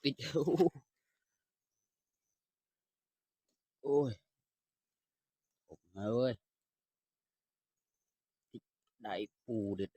ติดโอ้ยอกมาเว้ยได้ปูเด็ด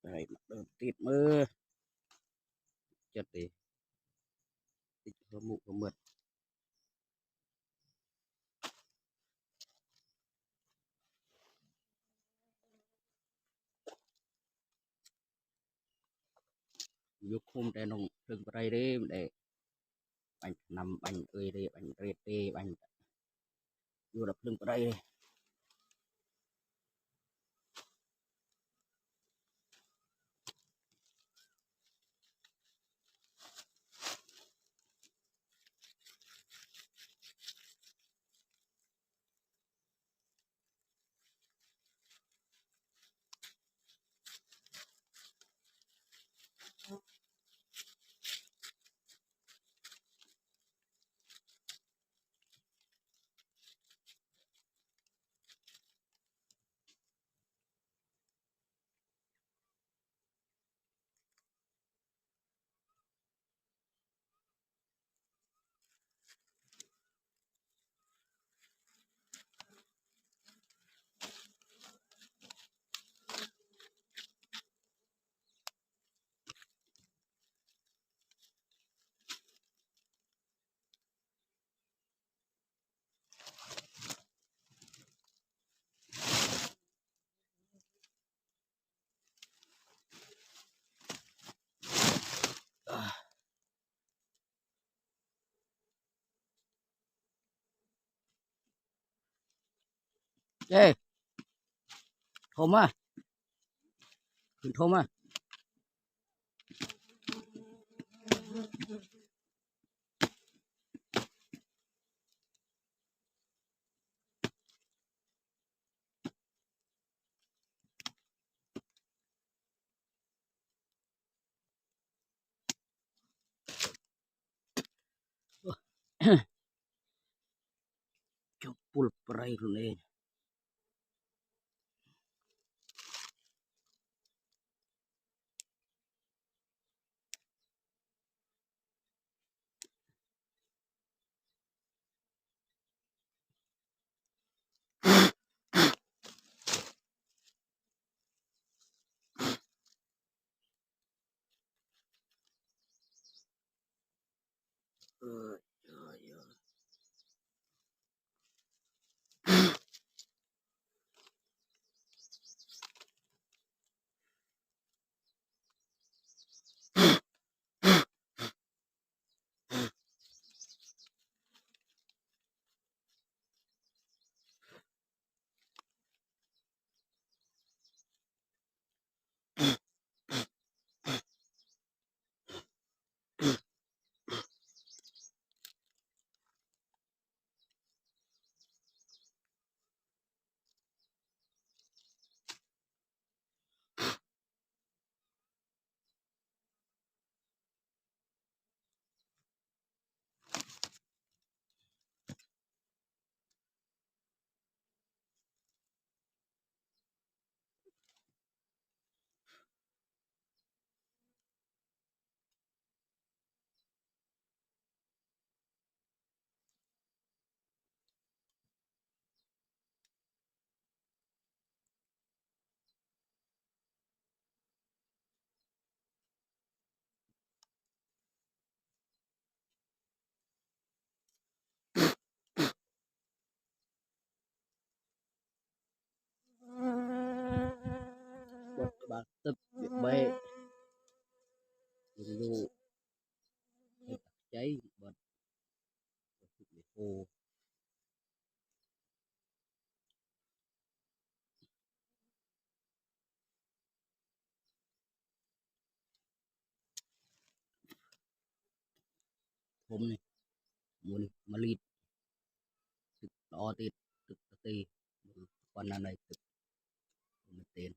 ได้มาเดินติดมือจัดดิติดหัวหมูหัวเมือดยกคุมแต่น้องถึงไปเด้ได้บันนำบันเอ้ยเด้บันเรเต้บันอยู่ดับถึงไปได้เจ้โทรมาขึ้นโทรมาจบปุลไปเลย Ờ, trời ơi. Bật bạc tập việc bê đừng vô hay tắt cháy bật để khô hôm này muốn mà lịt đó thì thực tế còn là này thực tiền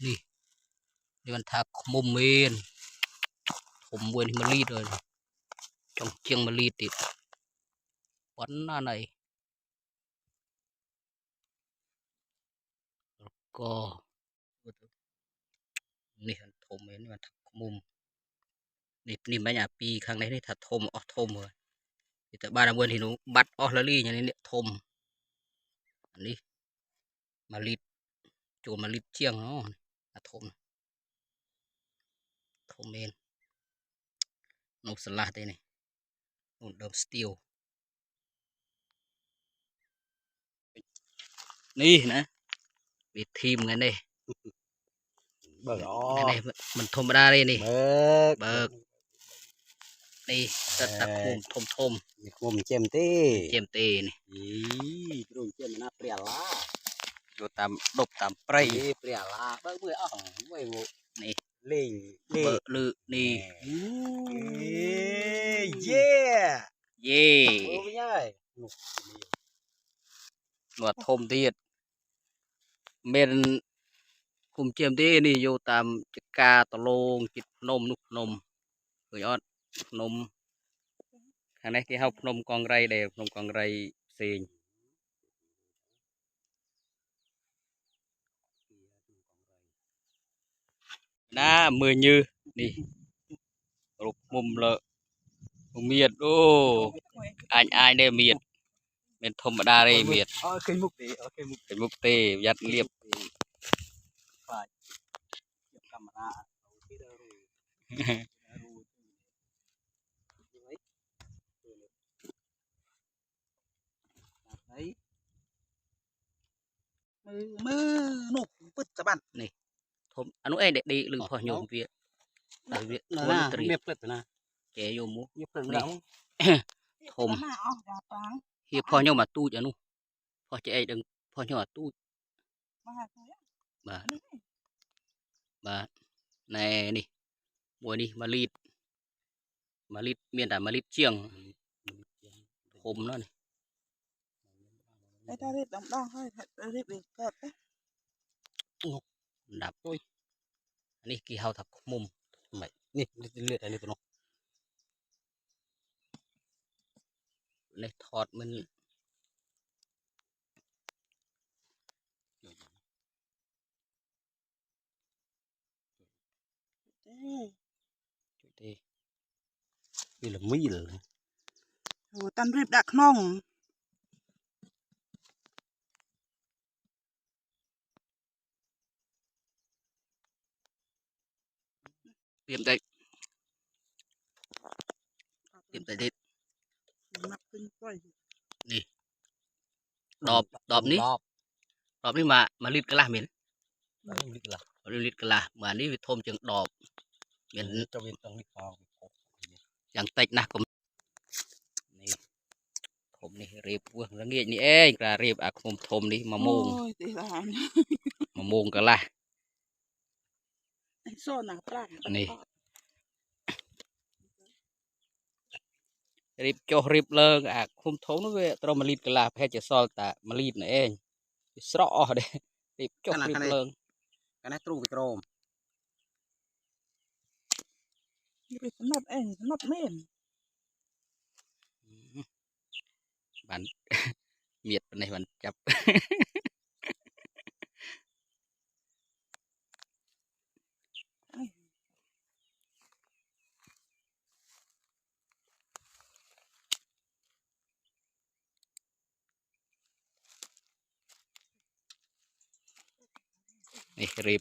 นี่นี่มันทักมุมเวนผมเวนมาลีดเลยtrong chiêng mà lịt thì bắn ra này cóนี่ทมนี่มันทักมุมนี่ไม่อยากปีครั้งนี้นี่ถัดทมออกทมเลยแต่บ้านเราเมื่อที่หนูบัดออกแล้วลี่อย่างนี้เนี่ยทมอันนี้มาลีดโจรมาลีดเชียงเนาะทมเองนกสลัดได้นี่นกเดิมสตีลนี่นะมีทีมกันนี่เบิกอ๋อ นี่มันธรรมดาเลยนี่ เบิก เบิกนี่ตะคุ่มทม มีคุมเจมตี เจียมเตนี่ อีกรุ่นเจมน่าเปรี้ยล่า อยู่ตามดบตามไพร เปรี้ยล่าเบิกเบื่ออ๋อเว้ยโว้ นี่ เล่ง เบิกลือนี่ เย่ เย่ โอ้ยาย หนวดทมเทียดเมนคุมเจียมเตนี่อยู่ตามจักาตะโลงจิตพนมนุกพนมเฮ้ยออดพนมข้างในที่เฮาพนมกองไรเดพนมกองไรเสียงน้ามือยือนี่รูปมุมเลยเมียดโอ้ai đây miệt miệt thầm đa đây miệt cây mục đi cây mục cái mục tê giặt liệp phải camera đấy mơ nục bứt các bạn này thầm anh ấy để đi lưng phò nhôm việt tại việt là miệt bứt nè chế vô mu miệt bứt đâu thầm hiệp phò nhôm mà tu cho nu phò chế đừng phò nhôm mà tu bà này nè mùa đi mà lít miền đã mà lít chiêng thầm nó nàyไอ้ถ้าเรียบดำๆให้เรียบเองก็ได้ đạp thôi anh ấy kỳ hào thật mồm mày nè lượt này tụi nó này thọt mình thì đây là mì rồi โอ้ตันรีบดักน้อง tiệm đây tiệm đây đi นับเป็นก้อย đọp đọp ní đọp ní mà lít cái là miền lít cái là mà ní thôm chừng đọp miền cho bên trong đi vào chẳng tệch nè cũng này thôm này riệp vương nó nghe ní ê là riệp à không thôm đi mà mông โอ้ยตีหลาน mà mông cái là ไอ้โซ่หนังปลา นี่ riệp cho riệp lơ à không thốn nó về tao mà lít cái là phải chỉ sol ta mà lít này ê sọ đây riệp cho riệp lơ cái này trụ cái rôm นี่เป็นสนับเองสนับเม่น bạn miệt bên này bạn chập này riệp